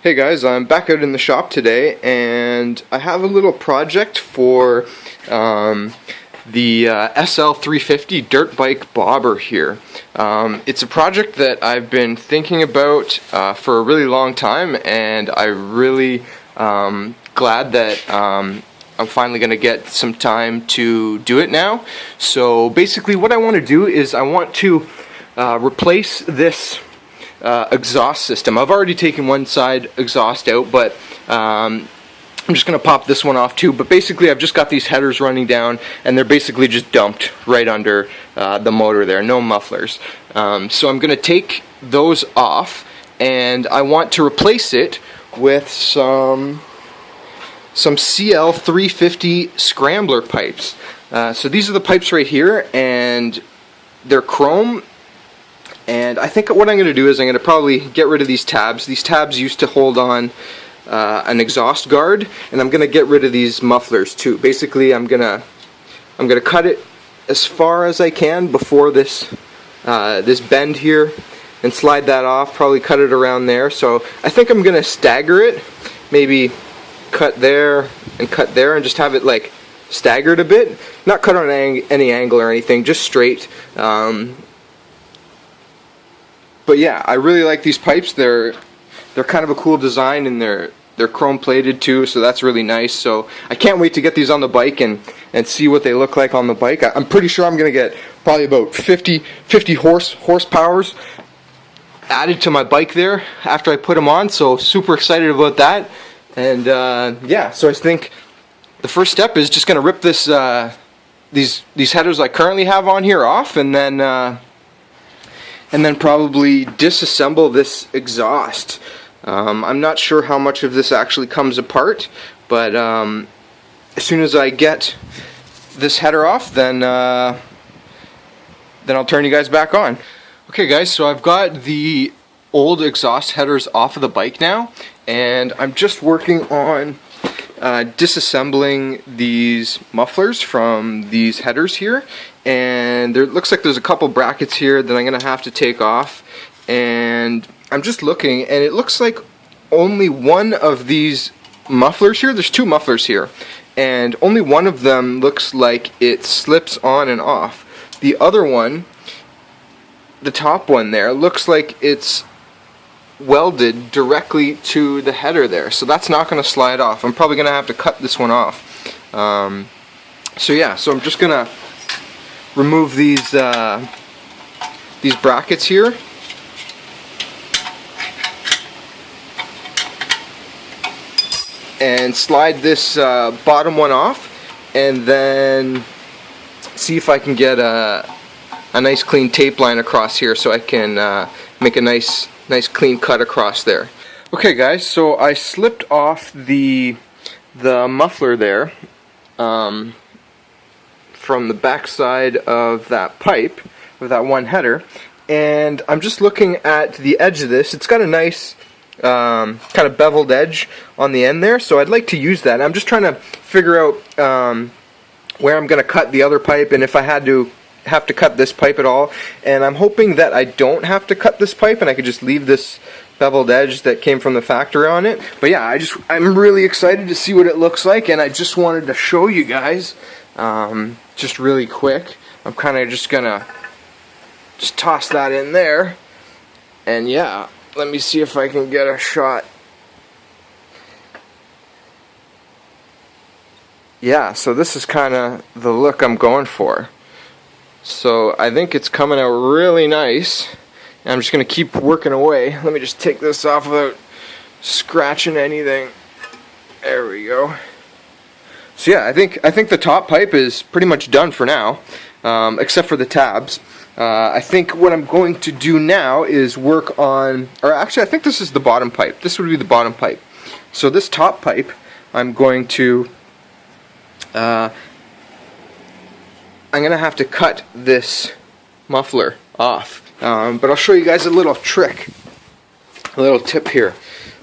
Hey guys, I'm back out in the shop today and I have a little project for the SL350 dirt bike bobber here. It's a project that I've been thinking about for a really long time, and I'm really glad that I'm finally going to get some time to do it now. So basically what I want to do is I want to replace this exhaust system. I've already taken one side exhaust out, but I'm just going to pop this one off too. But basically I've just got these headers running down and they're basically just dumped right under the motor there, no mufflers. So I'm going to take those off and I want to replace it with some CL350 Scrambler pipes. So these are the pipes right here, and they're chrome. And I think what I'm going to do is I'm going to probably get rid of these tabs. These tabs used to hold on an exhaust guard, and I'm going to get rid of these mufflers too. Basically, I'm going to cut it as far as I can before this this bend here, and slide that off. Probably cut it around there. So I think I'm going to stagger it. Maybe cut there and cut there, and just have it like staggered a bit. Not cut on any angle or anything, just straight. But yeah, I really like these pipes. They're kind of a cool design, and they're chrome plated too, so that's really nice. So I can't wait to get these on the bike and see what they look like on the bike. I'm pretty sure I'm gonna get probably about 50 horsepowers added to my bike there after I put them on. So super excited about that. And yeah, so I think the first step is just gonna rip this these headers I currently have on here off, and then probably disassemble this exhaust. I'm not sure how much of this actually comes apart, but as soon as I get this header off, then I'll turn you guys back on. Okay guys, so I've got the old exhaust headers off of the bike now, and I'm just working on disassembling these mufflers from these headers here. And there looks like there's a couple brackets here that I'm gonna have to take off, and I'm just looking, and it looks like only one of these mufflers here, there's two mufflers here, and only one of them looks like it slips on and off. The other one, the top one there, looks like it's welded directly to the header there, so that's not going to slide off. I'm probably going to have to cut this one off. So yeah, so I'm just going to remove these brackets here, and slide this bottom one off, and then see if I can get a nice clean tape line across here so I can make a nice clean cut across there. Okay guys, so I slipped off the muffler there from the back side of that pipe, of that one header, and I'm just looking at the edge of this. It's got a nice kind of beveled edge on the end there, so I'd like to use that. I'm just trying to figure out where I'm going to cut the other pipe, and if I have to cut this pipe at all. And I'm hoping that I don't have to cut this pipe, and I could just leave this beveled edge that came from the factory on it. But yeah, I'm really excited to see what it looks like, and I just wanted to show you guys just really quick. I'm kind of just gonna toss that in there, and yeah, let me see if I can get a shot. Yeah, so this is kind of the look I'm going for. So I think it's coming out really nice. And I'm just going to keep working away. Let me just take this off without scratching anything. There we go. So yeah, I think the top pipe is pretty much done for now, except for the tabs. I think what I'm going to do now is work on, or actually I think this is the bottom pipe. This would be the bottom pipe. So this top pipe, I'm going to I'm going to have to cut this muffler off, but I'll show you guys a little trick, a little tip here.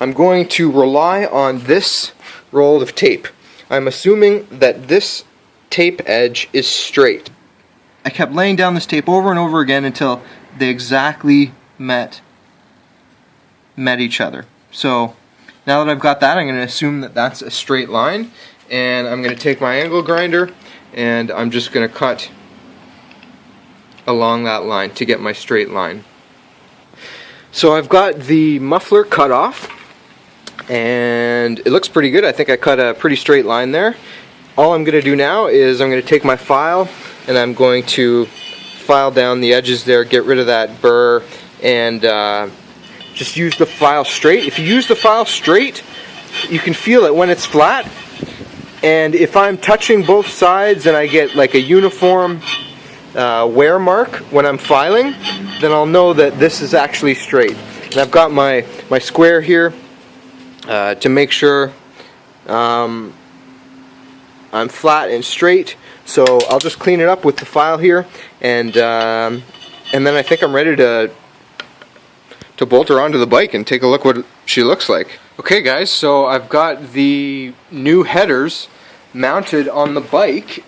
I'm going to rely on this roll of tape. I'm assuming that this tape edge is straight. I kept laying down this tape over and over again until they exactly met each other. So now that I've got that, I'm going to assume that that's a straight line, and I'm going to take my angle grinder and I'm just going to cut along that line to get my straight line. So I've got the muffler cut off, and it looks pretty good. I think I cut a pretty straight line there. All I'm going to do now is I'm going to take my file and I'm going to file down the edges there, get rid of that burr, and just use the file straight. If you use the file straight, you can feel it when it's flat, and if I'm touching both sides and I get like a uniform wear mark when I'm filing, then I'll know that this is actually straight. And I've got my square here to make sure I'm flat and straight. So I'll just clean it up with the file here, and then I think I'm ready to bolt her onto the bike and take a look what she looks like. Okay guys, so I've got the new headers mounted on the bike,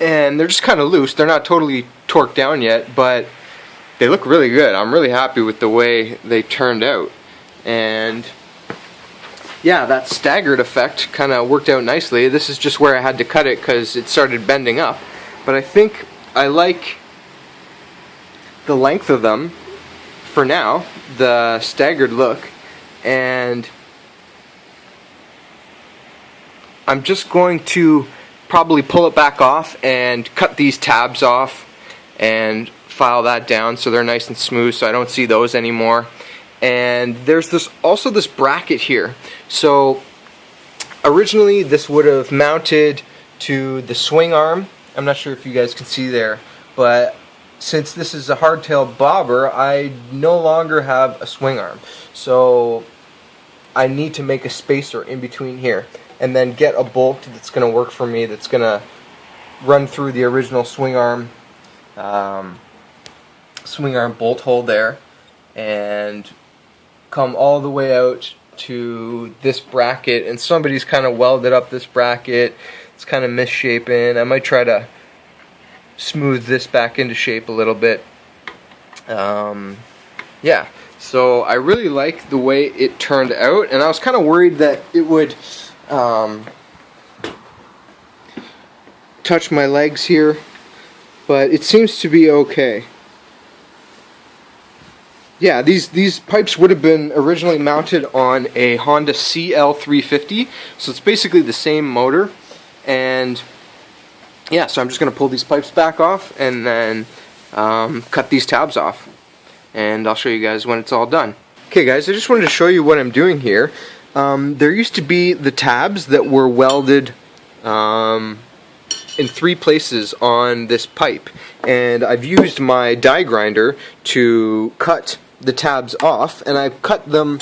and they're just kind of loose. They're not totally torqued down yet, but they look really good. I'm really happy with the way they turned out. And yeah, that staggered effect kind of worked out nicely. This is just where I had to cut it because it started bending up. But I think I like the length of them for now, the staggered look, and I'm just going to probably pull it back off and cut these tabs off and file that down so they're nice and smooth so I don't see those anymore. And there's also this bracket here. So originally this would have mounted to the swing arm. I'm not sure if you guys can see there, but since this is a hardtail bobber, I no longer have a swing arm. So I need to make a spacer in between here and then get a bolt that's going to work for me, that's going to run through the original swing arm bolt hole there and come all the way out to this bracket. And somebody's kind of welded up this bracket. It's kind of misshapen. I might try to smooth this back into shape a little bit. Yeah, so I really like the way it turned out, and I was kind of worried that it would touch my legs here, but it seems to be okay. Yeah, these pipes would have been originally mounted on a Honda SL350, so it's basically the same motor. And yeah, so I'm just going to pull these pipes back off and then cut these tabs off, and I'll show you guys when it's all done. Okay guys, I just wanted to show you what I'm doing here. There used to be the tabs that were welded in 3 places on this pipe, and I've used my die grinder to cut the tabs off, and I've cut them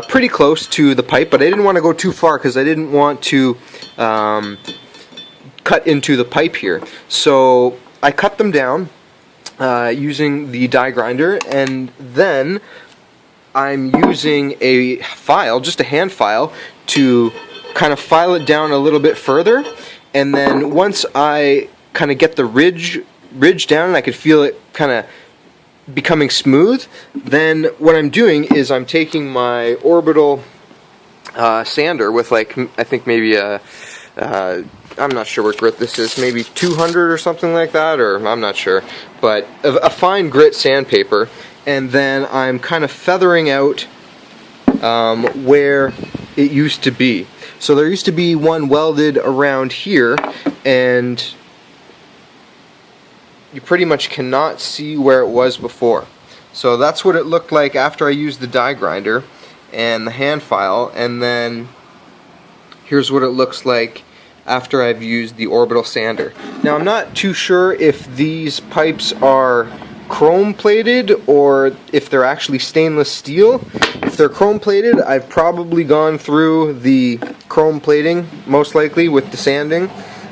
pretty close to the pipe, but I didn't want to go too far because I didn't want to cut into the pipe here. So I cut them down using the die grinder, and then I'm using a file, just a hand file, to kind of file it down a little bit further. And then once I kind of get the ridge down and I could feel it kind of becoming smooth, then what I'm doing is I'm taking my orbital sander with, like, I think maybe a I'm not sure what grit this is, maybe 200 or something like that, or I'm not sure, but a fine grit sandpaper, and then I'm kind of feathering out where it used to be. So there used to be one welded around here, and you pretty much cannot see where it was before. So that's what it looked like after I used the die grinder and the hand file, and then here's what it looks like after I've used the orbital sander. Now I'm not too sure if these pipes are chrome plated or if they're actually stainless steel. If they're chrome plated, I've probably gone through the chrome plating, most likely, with the sanding.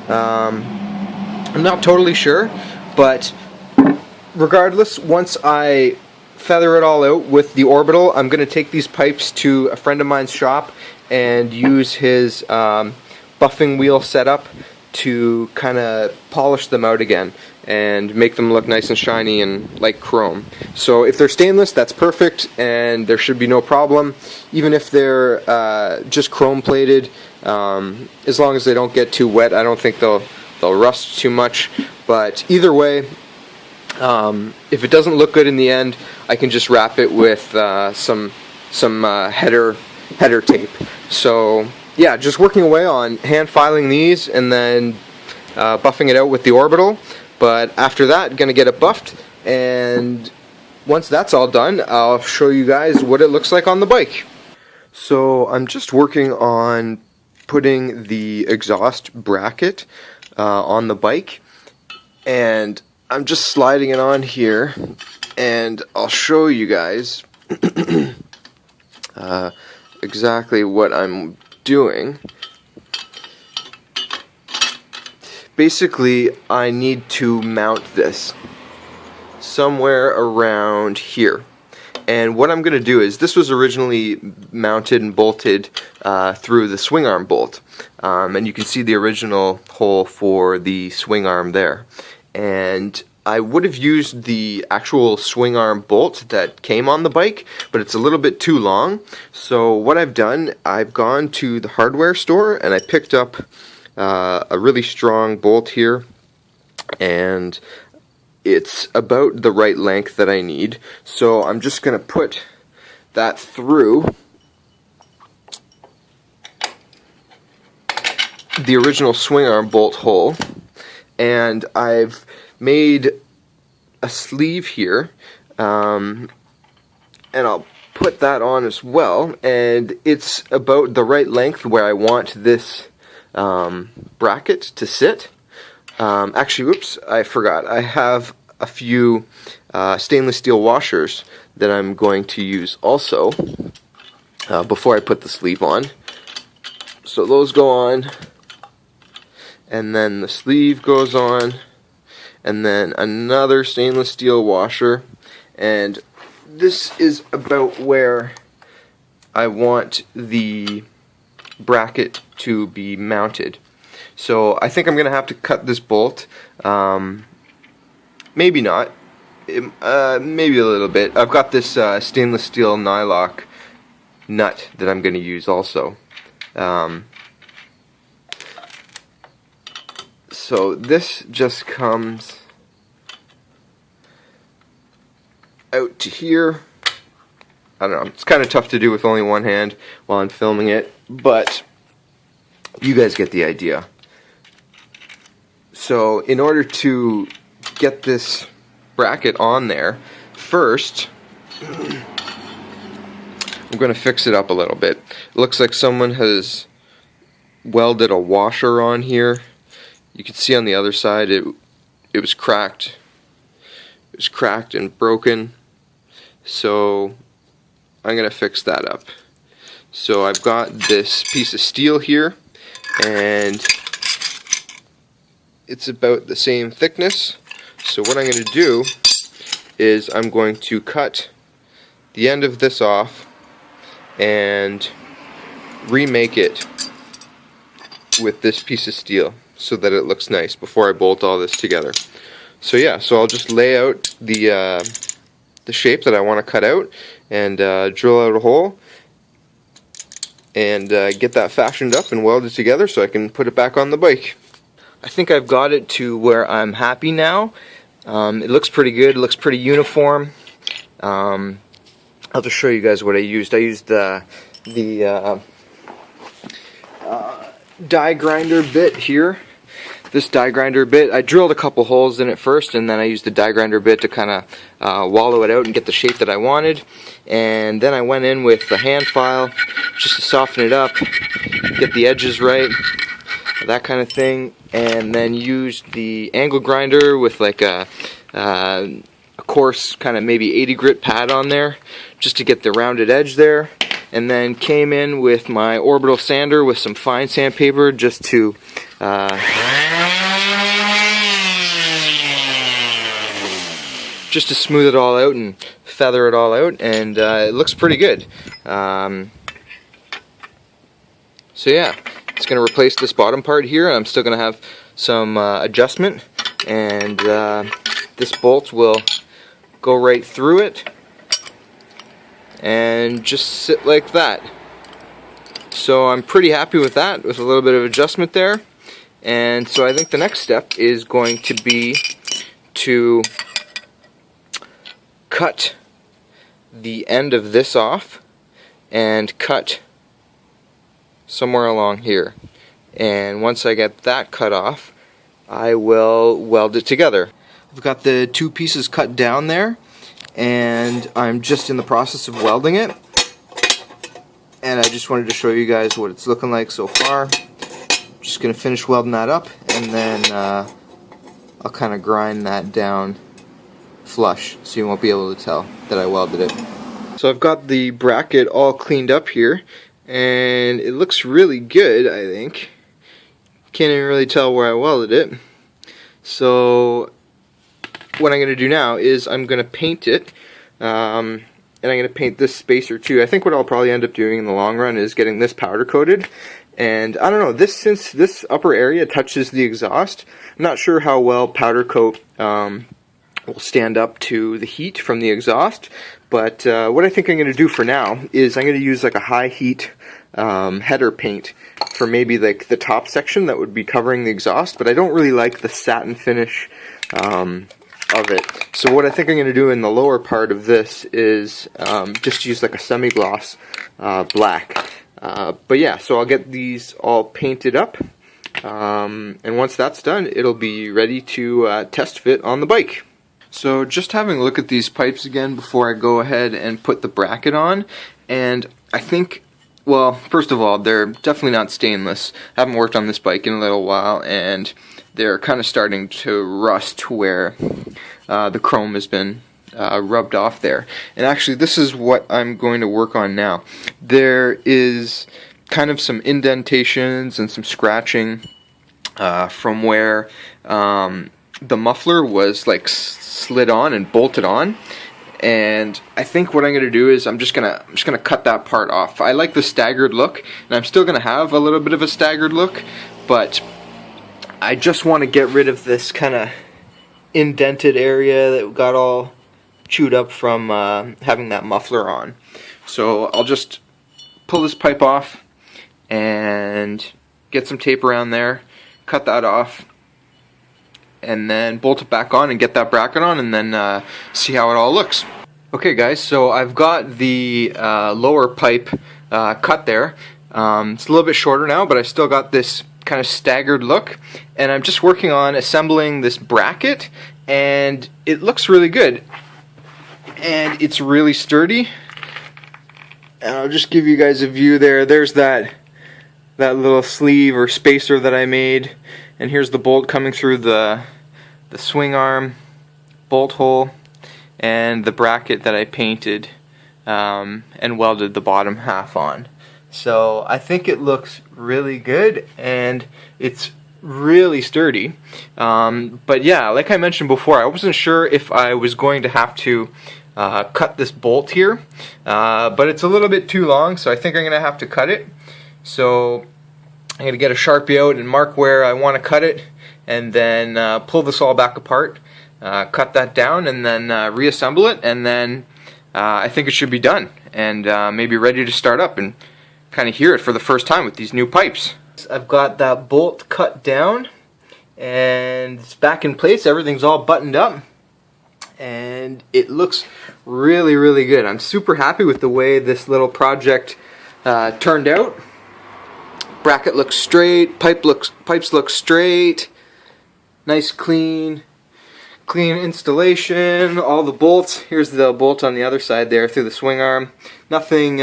I'm not totally sure, but regardless, once I feather it all out with the orbital, I'm going to take these pipes to a friend of mine's shop and use his buffing wheel setup to kind of polish them out again. and make them look nice and shiny and like chrome. So if they're stainless, that's perfect, and there should be no problem. Even if they're just chrome plated, as long as they don't get too wet, I don't think they'll rust too much. But either way, if it doesn't look good in the end, I can just wrap it with some header tape. So yeah, just working away on hand filing these and then buffing it out with the orbital. But after that, gonna get it buffed, and once that's all done, I'll show you guys what it looks like on the bike. So I'm just working on putting the exhaust bracket on the bike, and I'm just sliding it on here, and I'll show you guys exactly what I'm doing. Basically, I need to mount this somewhere around here. And what I'm going to do is, this was originally mounted and bolted through the swing arm bolt. And you can see the original hole for the swing arm there. And I would have used the actual swing arm bolt that came on the bike, but it's a little bit too long. So what I've done, I've gone to the hardware store and I picked up a really strong bolt here, and it's about the right length that I need. So I'm just going to put that through the original swing arm bolt hole, and I've made a sleeve here, and I'll put that on as well, and it's about the right length where I want this bracket to sit. Actually, whoops, I forgot. I have a few stainless steel washers that I'm going to use also before I put the sleeve on. So those go on, and then the sleeve goes on, and then another stainless steel washer, and this is about where I want the bracket to be mounted. So I think I'm going to have to cut this bolt. Maybe not. Maybe a little bit. I've got this stainless steel nylock nut that I'm going to use also. So this just comes out to here. I don't know, it's kind of tough to do with only one hand while I'm filming it, but you guys get the idea. So in order to get this bracket on there, first I'm going to fix it up a little bit. It looks like someone has welded a washer on here. You can see on the other side it was cracked. It was cracked and broken. So I'm going to fix that up. So I've got this piece of steel here, and it's about the same thickness. So what I'm going to do is I'm going to cut the end of this off and remake it with this piece of steel so that it looks nice before I bolt all this together. So yeah, so I'll just lay out the shape that I want to cut out, and drill out a hole, and get that fashioned up and welded together so I can put it back on the bike. I think I've got it to where I'm happy now. It looks pretty good, it looks pretty uniform. I'll just show you guys what I used. I used the die grinder bit here. This die grinder bit, I drilled a couple holes in it first, and then I used the die grinder bit to kind of wallow it out and get the shape that I wanted. And then I went in with the hand file just to soften it up, get the edges right, that kind of thing. And then used the angle grinder with like a coarse kind of maybe 80 grit pad on there just to get the rounded edge there. And then came in with my orbital sander with some fine sandpaper just to smooth it all out and feather it all out, and it looks pretty good. So yeah, it's going to replace this bottom part here, and I'm still going to have some adjustment, and this bolt will go right through it and just sit like that. So I'm pretty happy with that, with a little bit of adjustment there. And so I think the next step is going to be to cut the end of this off and cut somewhere along here. And once I get that cut off, I will weld it together. I've got the two pieces cut down there, and I'm just in the process of welding it. And I just wanted to show you guys what it's looking like so far. Just going to finish welding that up, and then I'll kind of grind that down flush so you won't be able to tell that I welded it. So I've got the bracket all cleaned up here, and it looks really good, I think. Can't even really tell where I welded it. So what I'm going to do now is I'm going to paint it, and I'm going to paint this spacer too. I think what I'll probably end up doing in the long run is getting this powder coated. And I don't know, since this upper area touches the exhaust, I'm not sure how well powder coat will stand up to the heat from the exhaust. But what I think I'm going to do for now is I'm going to use like a high heat header paint for maybe like the top section that would be covering the exhaust, but I don't really like the satin finish of it. So what I think I'm going to do in the lower part of this is just use like a semi-gloss black. But yeah, so I'll get these all painted up, and once that's done, it'll be ready to test fit on the bike. So just having a look at these pipes again before I go ahead and put the bracket on, and I think, well, first of all, they're definitely not stainless. I haven't worked on this bike in a little while, and they're kind of starting to rust where the chrome has been rubbed off there. And actually, this is what I'm going to work on now. There is kind of some indentations and some scratching from where the muffler was like slid on and bolted on. And I think what I'm going to do is I'm just gonna cut that part off. I like the staggered look, and I'm still going to have a little bit of a staggered look, but I just want to get rid of this kind of indented area that got all chewed up from having that muffler on. So I'll just pull this pipe off and get some tape around there, cut that off, and then bolt it back on and get that bracket on, and then see how it all looks. Okay guys, so I've got the lower pipe cut there. It's a little bit shorter now, but I still got this kind of staggered look, and I'm just working on assembling this bracket, and it looks really good, and it's really sturdy. And I'll just give you guys a view there. There's that little sleeve or spacer that I made, and here's the bolt coming through the swing arm bolt hole, and the bracket that I painted and welded the bottom half on. So I think it looks really good, and it's really sturdy. But yeah, like I mentioned before, I wasn't sure if I was going to have to cut this bolt here, but it's a little bit too long, so I think I'm going to have to cut it. So I'm going to get a Sharpie out and mark where I want to cut it, and then pull this all back apart, cut that down, and then reassemble it, and then I think it should be done, and maybe ready to start up and kind of hear it for the first time with these new pipes. I've got that bolt cut down, and it's back in place. Everything's all buttoned up, and it looks really, really good. I'm super happy with the way this little project turned out. Bracket looks straight, pipes look straight, nice clean installation. All the bolts, here's the bolt on the other side there through the swing arm. Nothing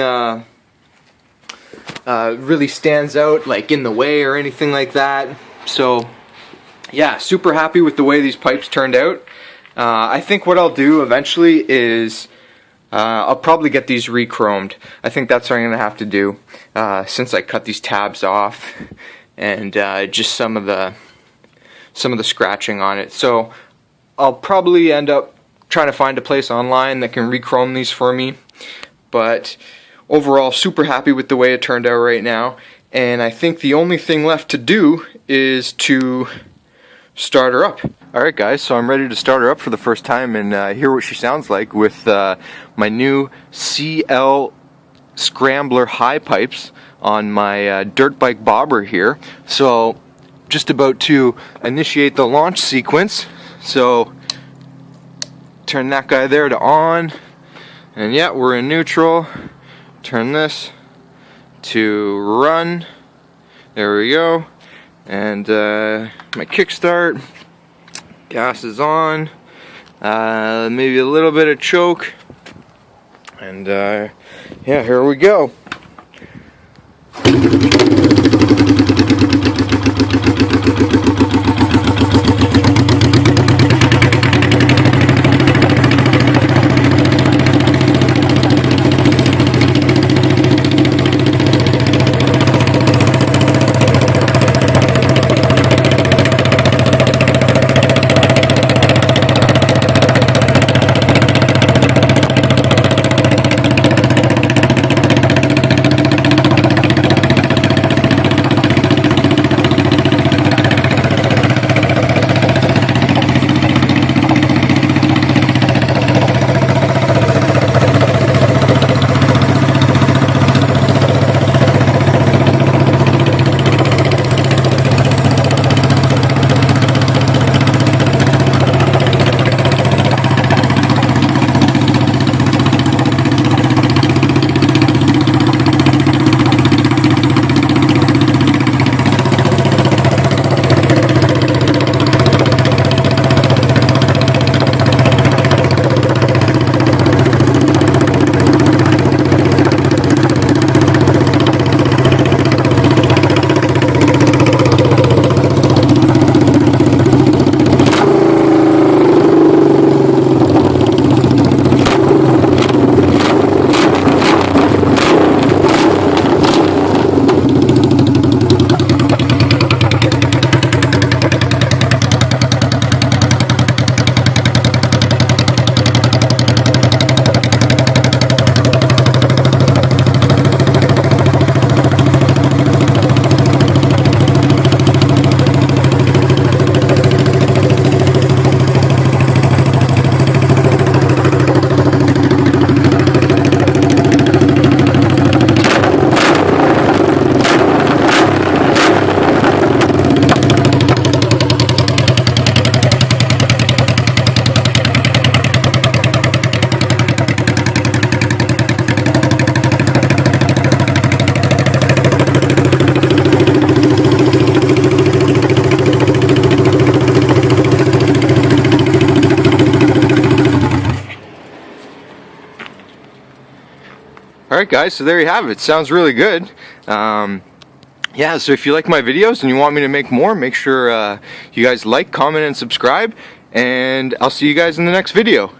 really stands out like in the way or anything like that. So yeah, super happy with the way these pipes turned out. I think what I'll do eventually is I'll probably get these re-chromed. I think that's what I'm going to have to do since I cut these tabs off and just some of the scratching on it. So I'll probably end up trying to find a place online that can re-chrome these for me. But overall, super happy with the way it turned out right now. And I think the only thing left to do is to start her up. Alright guys, so I'm ready to start her up for the first time and hear what she sounds like with my new CL Scrambler high pipes on my dirt bike bobber here. So just about to initiate the launch sequence. So turn that guy there to on, and yeah, we're in neutral. Turn this to run. There we go. And my kickstart, gas is on, maybe a little bit of choke, and yeah, here we go. Alright guys, so there you have it. Sounds really good. Yeah, so if you like my videos and you want me to make more, make sure you guys like, comment, and subscribe, and I'll see you guys in the next video.